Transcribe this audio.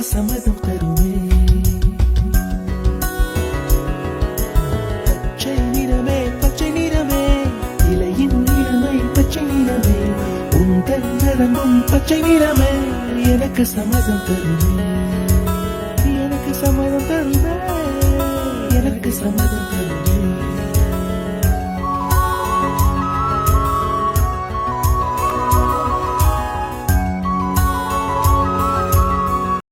சம்மதம் தருமே. பச்சை நிறமே பச்சை நிறமே, இலையின் நிறமை பச்சை நிறமே, உந்தன் நரம்பும் பச்சை நிறமே, எனக்கு சம்மதம் தருமே, எனக்கு சம்மதம் தருமே, எனக்கு சம்மதம் தருமே.